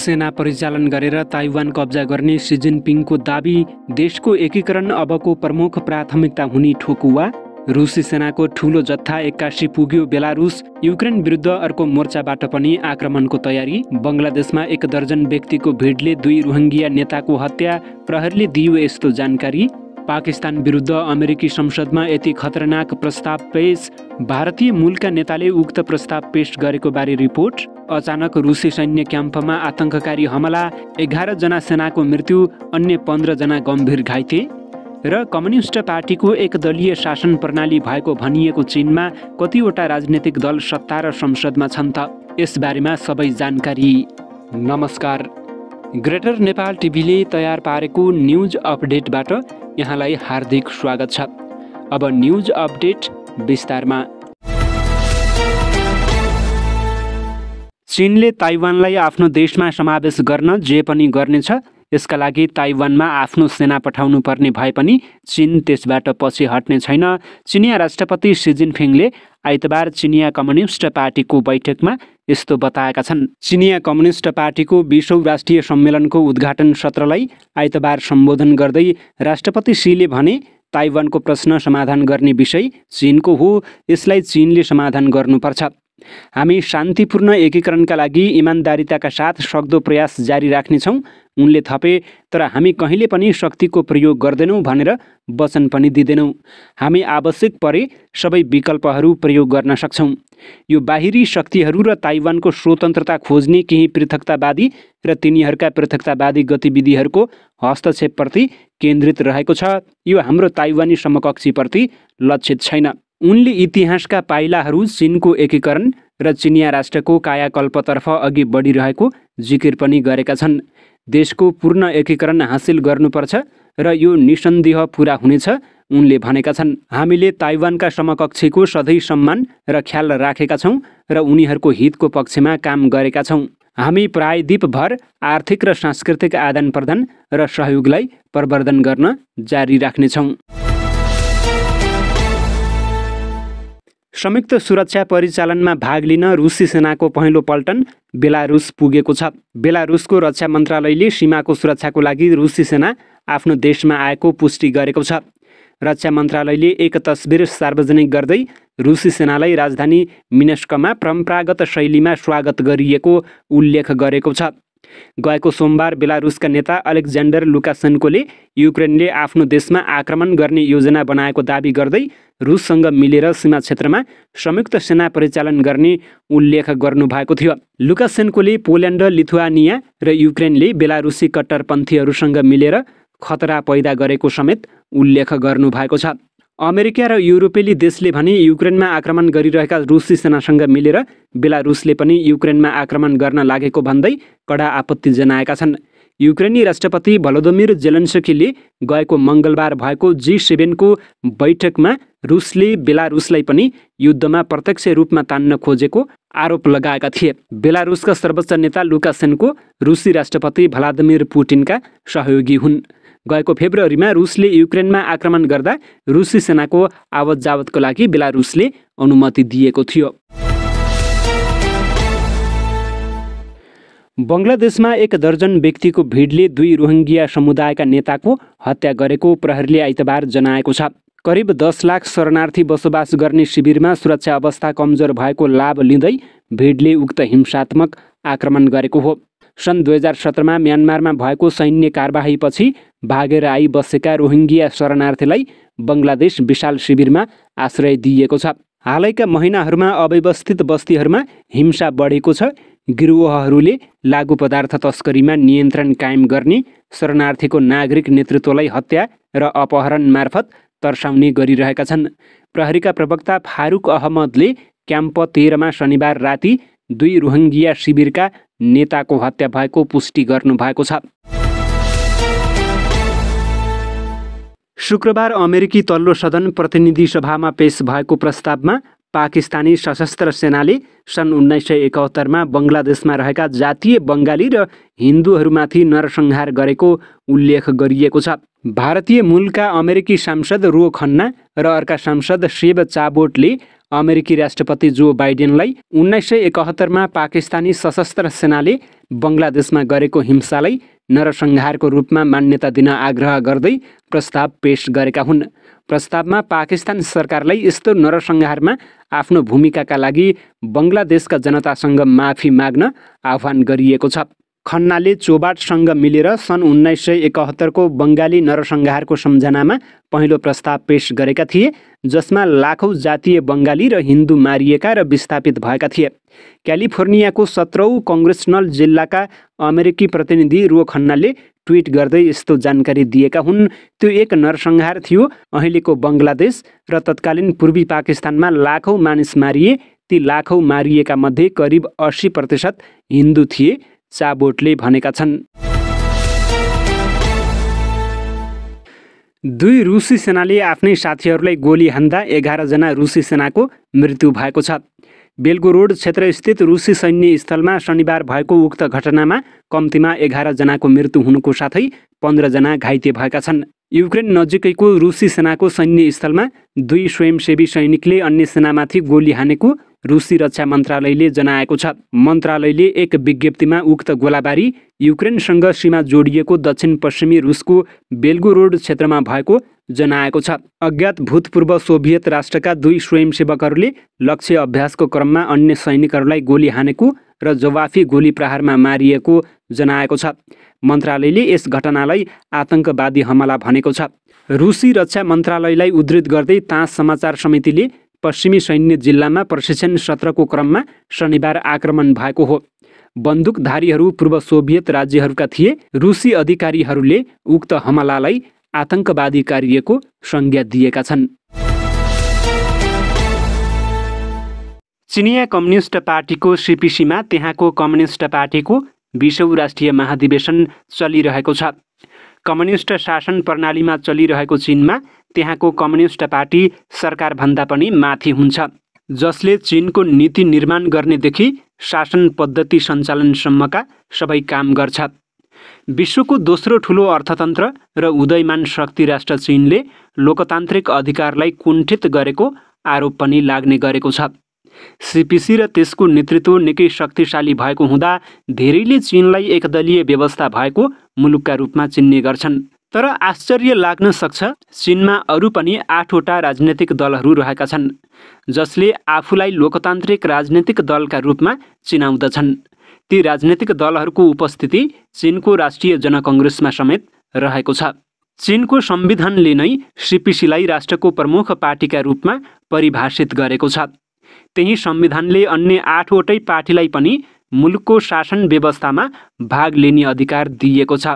सेना परिचालन गरेर ताइवान कब्जा गर्ने सी जिनपिङको दाबी, देशको एकीकरण अबको प्रमुख प्राथमिकता हुने ठोकुवा, रुसी सेनाको ठूलो जत्था 81 पुग्यो बेलारुस, युक्रेन विरुद्ध अर्को मोर्चाबाट पनि आक्रमणको तयारी, बङ्गलादेशमा 1 दर्जन व्यक्तिको भिडले 2 रोहिङ्गिया नेताको हत्या, प्रहरीले दियो यस्तो जानकारी, पाकिस्तान विरुद्ध अमेरिकी संसदमा यति खतरनाक प्रस्ताव पेश, भारतीय मूलका नेताले उक्त प्रस्ताव पेश गरेको बारे रिपोर्ट, अचानक रुसी सैन्य क्याम्पमा आतंककारी हमला, 11 जना सेनाको मृत्यु, अन्य 15 जना गम्भीर घाइते र कम्युनिस्ट पार्टीको एकदलीय शासन प्रणाली भएको भनिएको चीनमा कतिवटा राजनीतिक दल सत्ता र संसदमा छन् त, यसबारेमा सबै जानकारी। नमस्कार, ग्रेटर नेपाल टिभीले तयार पारेको न्युज अपडेटबाट यहाँलाई हार्दिक स्वागत छ। अब न्युज अपडेट विस्तारमा। चीनले ताइवानलाई आफ्नो देशमा समावेश गर्न जे पनि गर्नेछ, यसका लागि ताइवानमा आफ्नो सेना पठाउनु पर्ने भए पनि चीन त्यसबाट पछि हट्ने छैन। चिनिया राष्ट्रपति सी जिनपिङले आइतबार चिनिया कम्युनिस्ट पार्टीको बैठकमा यस्तो बताएका छन्। चिनिया कम्युनिस्ट पार्टीको 20औं राष्ट्रिय सम्मेलनको उद्घाटन सत्रलाई आइतबार सम्बोधन गर्दै राष्ट्रपति सीले भने, ताइवानको प्रश्न समाधान गर्ने विषय चीनको हो, यसलाई चीनले समाधान गर्नुपर्छ। हामी शान्तिपूर्ण एकीकरणका लागि इमान्दारिताका साथ सक्दो प्रयास जारी राख्नेछौँ, उनले थपे। तर हामी कहिले पनि शक्तिको प्रयोग गर्दैनौँ भनेर वचन पनि दिँदैनौँ। हामी आवश्यक परे सबै विकल्पहरू प्रयोग गर्न सक्छौँ। यो बाहिरी शक्तिहरू र ताइवानको स्वतन्त्रता खोज्ने केही पृथकतावादी र तिनीहरूका पृथकतावादी गतिविधिहरूको हस्तक्षेपप्रति केन्द्रित रहेको छ। यो हाम्रो ताइवानी समकक्षीप्रति लक्षित छैन। उनले इतिहासका पाइलाहरू, चीनको एकीकरण र चिनिया राष्ट्रको कायाकल्पतर्फ अघि बढिरहेको जिकिर पनि गरेका छन्। देशको पूर्ण एकीकरण हासिल गर्नुपर्छ र यो निसन्देह पुरा हुनेछ, उनले भनेका छन्। हामीले ताइवानका समकक्षीको सधैँ सम्मान र ख्याल राखेका छौँ र उनीहरूको हितको पक्षमा काम गरेका छौँ। हामी प्रायद्वीपभर आर्थिक र सांस्कृतिक आदान प्रदान र सहयोगलाई प्रवर्धन गर्न जारी राख्नेछौँ। संयुक्त सुरक्षा परिचालनमा भाग लिन रुसी सेनाको पहिलो पल्टन बेलारुस पुगेको छ। बेलारुसको रक्षा मन्त्रालयले सीमाको सुरक्षाको लागि रुसी सेना आफ्नो देशमा आएको पुष्टि गरेको छ। रक्षा मन्त्रालयले एक तस्बिर सार्वजनिक गर्दै रुसी सेनालाई राजधानी मिन्स्कमा परम्परागत शैलीमा स्वागत गरिएको उल्लेख गरेको छ। गएको सोमबार बेलारुसका नेता अलेक्जेन्डर लुकासेन्कोले युक्रेनले आफ्नो देशमा आक्रमण गर्ने योजना बनाएको दाबी गर्दै रुससँग मिलेर सीमा क्षेत्रमा संयुक्त सेना परिचालन गर्ने उल्लेख गर्नुभएको थियो। लुकासेन्कोले पोल्यान्ड, लिथुआनिया र युक्रेनले बेलारुसी कट्टरपन्थीहरूसँग मिलेर खतरा पैदा गरेको समेत उल्लेख गर्नुभएको छ। अमेरिका र युरोपेली देशले भने युक्रेनमा आक्रमण गरिरहेका रुसी सेनासँग मिलेर बेलारुसले पनि युक्रेनमा आक्रमण गर्न लागेको भन्दै कडा आपत्ति जनाएका छन्। युक्रेनी राष्ट्रपति भलोदोमिर जेलेन्स्कीले गएको मङ्गलबार भएको G7 को बैठकमा रुसले बेलारुसलाई पनि युद्धमा प्रत्यक्ष रूपमा तान्न खोजेको आरोप लगाएका थिए। बेलारुसका सर्वोच्च नेता लुकासेन्को रुसी राष्ट्रपति भ्लादिमिर पुटिनका सहयोगी हुन्। गएको फेब्रुअरीमा रुसले युक्रेनमा आक्रमण गर्दा रुसी सेनाको आवत जावतको लागि बेलारुसले अनुमति दिएको थियो। बङ्गलादेशमा 1 दर्जन व्यक्तिको भिडले 2 रोहिङ्गिया समुदायका नेताको हत्या गरेको प्रहरीले आइतबार जनाएको छ। करिब 10 लाख शरणार्थी बसोबास गर्ने शिविरमा सुरक्षा अवस्था कमजोर भएको लाभ लिँदै भिडले उक्त हिंसात्मक आक्रमण गरेको हो। सन् 2017मा म्यानमारमा भएको सैन्य कारबाहीपछि भागेर आई बसेका रोहिङ्गिया शरणार्थीलाई बङ्गलादेश विशाल शिविरमा आश्रय दिएको छ। हालैका महिनाहरूमा अव्यवस्थित बस्तीहरूमा हिंसा बढेको छ। गिरोहहरूले लागु पदार्थ तस्करीमा नियन्त्रण कायम गर्ने, शरणार्थीको नागरिक नेतृत्वलाई हत्या र अपहरण मार्फत तर्साउने गरिरहेका छन्। प्रहरीका प्रवक्ता फारुक अहमदले क्याम्प 13मा शनिबार राति 2 रोहिङ्गिया शिविरका नेताको हत्या भएको पुष्टि गर्नुभएको छ। शुक्रबार अमेरिकी तल्लो सदन प्रतिनिधि सभामा पेश भएको प्रस्तावमा पाकिस्तानी सशस्त्र सेनाले सन् 1971मा बङ्गलादेशमा रहेका जातीय बङ्गाली र हिन्दूहरूमाथि नरसंहार गरेको उल्लेख गरिएको छ। भारतीय मूलका अमेरिकी सांसद रो खन्ना र अर्का सांसद सेब चाबोटले अमेरिकी राष्ट्रपति जो बाइडेनलाई 1971मा पाकिस्तानी सशस्त्र सेनाले बङ्गलादेशमा गरेको हिंसालाई नरसंहारको रूपमा मान्यता दिन आग्रह गर्दै प्रस्ताव पेश गरेका हुन्। प्रस्तावमा पाकिस्तान सरकारलाई यस्तो नरसंहारमा आफ्नो भूमिकाका लागि बङ्गलादेशका जनतासँग माफी माग्न आह्वान गरिएको छ। खन्नाले चोबाटसँग मिलेर सन् 1971को बङ्गाली नरसंहारको सम्झनामा पहिलो प्रस्ताव पेश गरेका थिए, जसमा लाखौँ जातीय बङ्गाली र हिन्दू मारिएका र विस्थापित भएका थिए। क्यालिफोर्नियाको 17औं कङ्ग्रेसनल जिल्लाका अमेरिकी प्रतिनिधि रो खन्नाले ट्विट गर्दै यस्तो जानकारी दिएका हुन्। त्यो एक नरसंहार थियो। अहिलेको बङ्गलादेश र तत्कालीन पूर्वी पाकिस्तानमा लाखौँ मानिस मारिए। ती लाखौँ मारिएका मध्ये करिब 80% हिन्दू थिए, चाबोटले भनेका छन्। 2 रुसी सेनाले आफ्नै साथीहरूलाई गोली हान्दा 11 जना रुसी सेनाको मृत्यु भएको छ। बेल्गोरोड क्षेत्रस्थित रुसी सैन्य स्थलमा शनिबार भएको उक्त घटनामा कम्तीमा 11 जनाको मृत्यु हुनुको साथै 15 जना घाइते भएका छन्। युक्रेन नजिकैको रुसी सेनाको सैन्य स्थलमा 2 स्वयंसेवी सैनिकले अन्य सेनामाथि गोली हानेको रुसी रक्षा मन्त्रालयले जनाएको छ। मन्त्रालयले एक विज्ञप्तिमा उक्त गोलाबारी युक्रेनसँग सीमा जोडिएको दक्षिण पश्चिमी रुसको बेल्गोरोड क्षेत्रमा भएको जनाएको छ। अज्ञात भूतपूर्व सोभियत राष्ट्रका 2 स्वयंसेवकहरूले लक्ष्य अभ्यासको क्रममा अन्य सैनिकहरूलाई गोली हानेको र जवाफी गोली प्रहारमा मारिएको जनाएको छ। मन्त्रालयले यस घटनालाई आतंकवादी हमला भनेको छ। रुसी रक्षा मन्त्रालयलाई उद्धृत गर्दै तास समाचार समितिले पश्चिमी सैन्य जिल्लामा प्रशिक्षण सत्रको क्रममा शनिबार आक्रमण भएको हो। बन्दुकधारीहरू पूर्व सोभियत राज्यहरूका थिए। रुसी अधिकारीहरूले उक्त हमलालाई आतंकवादी कार्यको संज्ञा दिएका छन्। चिनिया कम्युनिस्ट पार्टीको सीपीसीमा त्यहाँको कम्युनिस्ट पार्टीको 20औं राष्ट्रिय महाधिवेशन चलिरहेको छ। कम्युनिस्ट शासन प्रणालीमा चलिरहेको चीनमा त्यहाँको कम्युनिस्ट पार्टी सरकारभन्दा पनि माथि हुन्छ, जसले चीनको नीति निर्माण गर्नेदेखि शासन पद्धति सञ्चालनसम्मका सबै काम गर्छ। विश्वको दोस्रो ठुलो अर्थतन्त्र र उदयमान शक्ति राष्ट्र चीनले लोकतान्त्रिक अधिकारलाई कुण्ठित गरेको आरोप पनि लाग्ने गरेको छ। सीपीसी र त्यसको नेतृत्व निकै शक्तिशाली भएको हुँदा धेरैले चीनलाई एकदलीय व्यवस्था भएको मुलुकका रूपमा चिन्ने गर्छन्। तर आश्चर्य लाग्न सक्छ, चीनमा अरू पनि 8वटा राजनैतिक दलहरू रहेका छन्, जसले आफूलाई लोकतान्त्रिक राजनैतिक दलका रूपमा चिनाउँदछन्। ती राजनैतिक दलहरूको उपस्थिति चीनको राष्ट्रिय जनकङ्ग्रेसमा समेत रहेको छ। चीनको संविधानले नै सीपीसीलाई राष्ट्रको प्रमुख पार्टीका रूपमा परिभाषित गरेको छ। त्यही संविधानले अन्य 8वटै पार्टीलाई पनि मुलुकको शासन व्यवस्थामा भाग लिने अधिकार दिएको छ।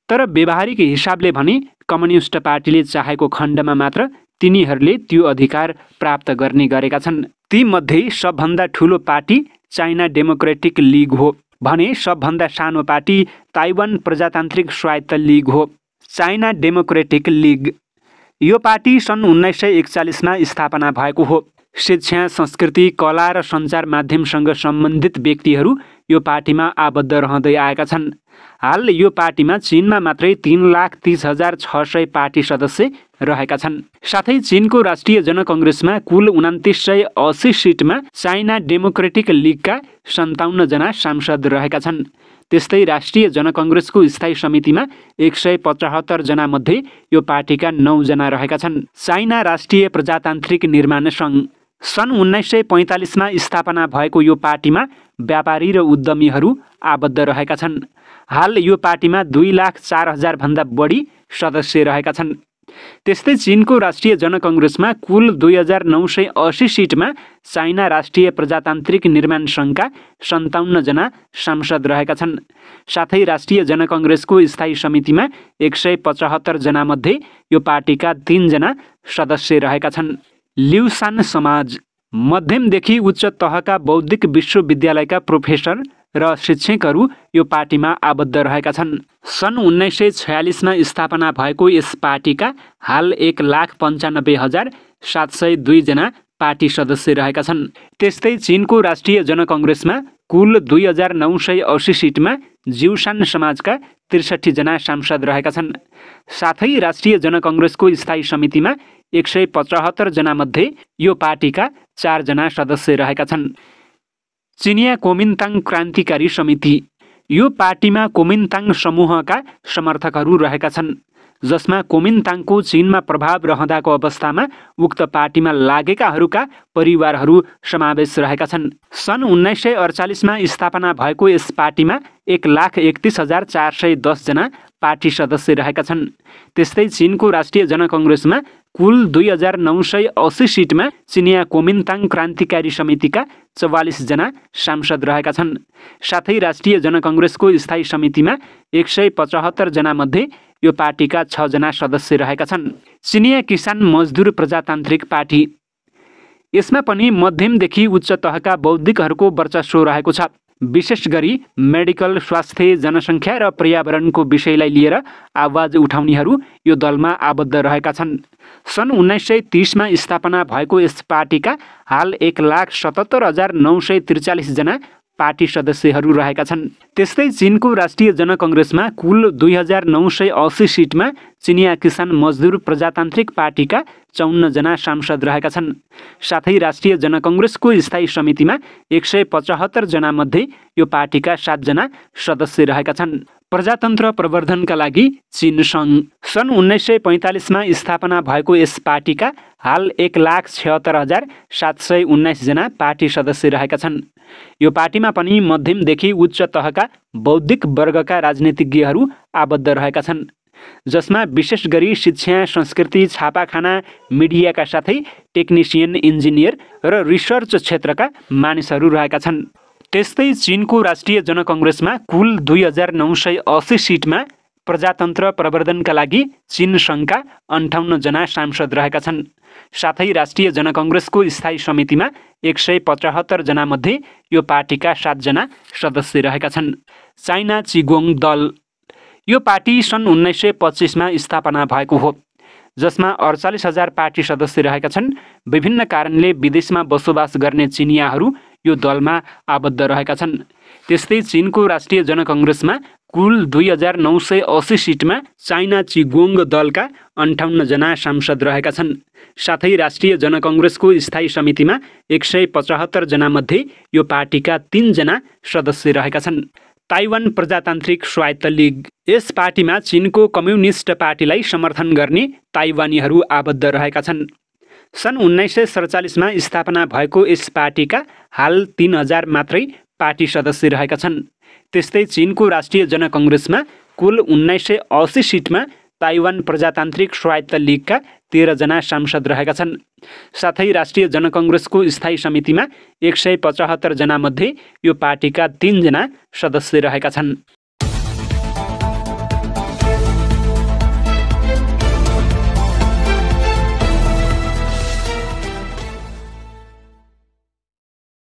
तर व्यावहारिक हिसाबले भने कम्युनिस्ट पार्टीले चाहेको खण्डमा मात्र तिनीहरूले त्यो अधिकार प्राप्त गर्ने गरेका छन्। तीमध्ये सबभन्दा ठुलो पार्टी चाइना डेमोक्रेटिक लिग हो भने सबभन्दा सानो पार्टी ताइवान प्रजातान्त्रिक स्वायत्त लिग हो। चाइना डेमोक्रेटिक लिग यो पार्टी सन् 1941मा स्थापना भएको हो। शिक्षा, संस्कृति, कला र सञ्चार माध्यमसँग सम्बन्धित व्यक्तिहरू यो पार्टीमा आबद्ध रहँदै आएका छन्। हाल यो पार्टीमा चीनमा मात्रै 3,30,600 पार्टी सदस्य रहेका छन्। साथै चीनको राष्ट्रिय जनकङ्ग्रेसमा कुल 2980 सिटमा चाइना डेमोक्रेटिक लिगका 57 जना सांसद रहेका छन्। त्यस्तै राष्ट्रिय जनकङ्ग्रेसको स्थायी समितिमा 175 जना मध्ये यो पार्टीका 9 जना रहेका छन्। चाइना राष्ट्रिय प्रजातान्त्रिक निर्माण सङ्घ सन् 1945मा स्थापना भएको यो पार्टीमा व्यापारी र उद्यमीहरू आबद्ध रहेका छन्। हाल यो पार्टीमा 2,04,000 भन्दा बढी सदस्य रहेका छन्। त्यस्तै चीनको राष्ट्रिय जनकङ्ग्रेसमा कुल 2,980 सिटमा चाइना राष्ट्रिय प्रजातान्त्रिक निर्माण सङ्घका 57 जना सांसद रहेका छन्। साथै राष्ट्रिय जनकङ्ग्रेसको स्थायी समितिमा 175 जना मध्ये यो पार्टीका 3 जना सदस्य रहेका छन्। ल्युसान समाज मध्यमदेखि उच्च तहका बौद्धिक विश्वविद्यालयका प्रोफेसर र शिक्षकहरू यो पार्टीमा आबद्ध रहेका छन्। सन् 1946मा स्थापना भएको यस पार्टीका हाल 1,95,702 जना पार्टी सदस्य रहेका छन्। त्यस्तै चीनको राष्ट्रिय जनकङ्ग्रेसमा कुल 2,980 सिटमा जिउसान समाजका 63 जना सांसद रहेका छन्। साथै राष्ट्रिय जनकङ्ग्रेसको स्थायी समितिमा 175 जना मध्ये यो पार्टीका 4 जना सदस्य रहेका छन्। चिनिया कोमिन्ताङ क्रान्तिकारी समिति यो पार्टीमा कोमिन्ताङ समूहका समर्थकहरू रहेका छन्, जसमा कोमिन्ताङको चीनमा प्रभाव रहँदाको अवस्थामा उक्त पार्टीमा लागेकाहरूका परिवारहरू समावेश रहेका छन्। सन् 1948मा स्थापना भएको यस पार्टीमा 1,31,410 जना पार्टी सदस्य रहेका छन्। त्यस्तै चीनको राष्ट्रिय जनकङ्ग्रेसमा कुल 2,980 सिटमा चिनिया कोमिन्ताङ क्रान्तिकारी समितिका 44 जना सांसद रहेका छन्। साथै राष्ट्रिय जनकङ्ग्रेसको स्थायी समितिमा 175 जना मध्ये यो पार्टीका 6 जना सदस्य रहेका छन्। चिनिया किसान मजदुर प्रजातान्त्रिक पार्टी, यसमा पनि मध्यमदेखि उच्च तहका बौद्धिकहरूको वर्चस्व रहेको छ। विशेष गरी मेडिकल, स्वास्थ्य, जनसङ्ख्या र पर्यावरणको विषयलाई लिएर आवाज उठाउनेहरू यो दलमा आबद्ध रहेका छन्। सन् 1930मा स्थापना भएको यस पार्टीका हाल 1,77,943 जना पार्टी सदस्यहरू रहेका छन्। त्यस्तै चीनको राष्ट्रिय जनकङ्ग्रेसमा कुल 2,980 सिटमा चिनिया किसान मजदुर प्रजातान्त्रिक पार्टीका 54 जना सांसद रहेका छन्। साथै राष्ट्रिय जनकङ्ग्रेसको स्थायी समितिमा 175 जना मध्ये यो पार्टीका 7 जना सदस्य रहेका छन्। प्रजातन्त्र प्रवर्धनका लागि चीन सङ्घ, सन् 1945मा स्थापना भएको यस पार्टीका हाल 1,76,719 जना पार्टी सदस्य रहेका छन्। यो पार्टीमा पनि मध्यमदेखि उच्च तहका बौद्धिक वर्गका राजनीतिज्ञहरू आबद्ध रहेका छन्, जसमा विशेष गरी शिक्षा, संस्कृति, छापाखाना, मिडियाका साथै टेक्निसियन, इन्जिनियर र रिसर्च क्षेत्रका मानिसहरू रहेका छन्। त्यस्तै चीनको राष्ट्रिय जनकङ्ग्रेसमा कुल 2,980 सिटमा प्रजातन्त्र प्रवर्धनका लागि चीन सङ्घका 58 जना सांसद रहेका छन्। साथै राष्ट्रिय जनकङ्ग्रेसको स्थायी समितिमा 175 जना मध्ये यो पार्टीका 7 जना सदस्य रहेका छन्। चाइना चिगोङ दल, यो पार्टी सन् 1925मा स्थापना भएको हो, जसमा 48,000 पार्टी सदस्य रहेका छन्। विभिन्न कारणले विदेशमा बसोबास गर्ने चिनियाहरू यो दलमा आबद्ध रहेका छन्। त्यस्तै चीनको राष्ट्रिय जनकङ्ग्रेसमा कुल 2,980 सिटमा चाइना चिगोङ दलका 58 जना सांसद रहेका छन्। साथै राष्ट्रिय जनकङ्ग्रेसको स्थायी समितिमा 175 जना मध्ये यो पार्टीका 3 जना सदस्य रहेका छन्। ताइवान प्रजातान्त्रिक स्वायत्त लीग, यस पार्टीमा चीनको कम्युनिस्ट पार्टीलाई समर्थन गर्ने ताइवानीहरू आबद्ध रहेका छन्। सन् 1947मा स्थापना भएको यस पार्टीका हाल 3,000 मात्रै पार्टी सदस्य रहेका छन्। त्यस्तै चीनको राष्ट्रिय जनकङ्ग्रेसमा कुल 1980 सिटमा ताइवान प्रजातान्त्रिक स्वायत्त लीगका 13 जना सांसद रहेका छन्। साथै राष्ट्रिय जनकङ्ग्रेसको स्थायी समितिमा 175 जना मध्ये यो पार्टीका 3 जना सदस्य रहेका छन्।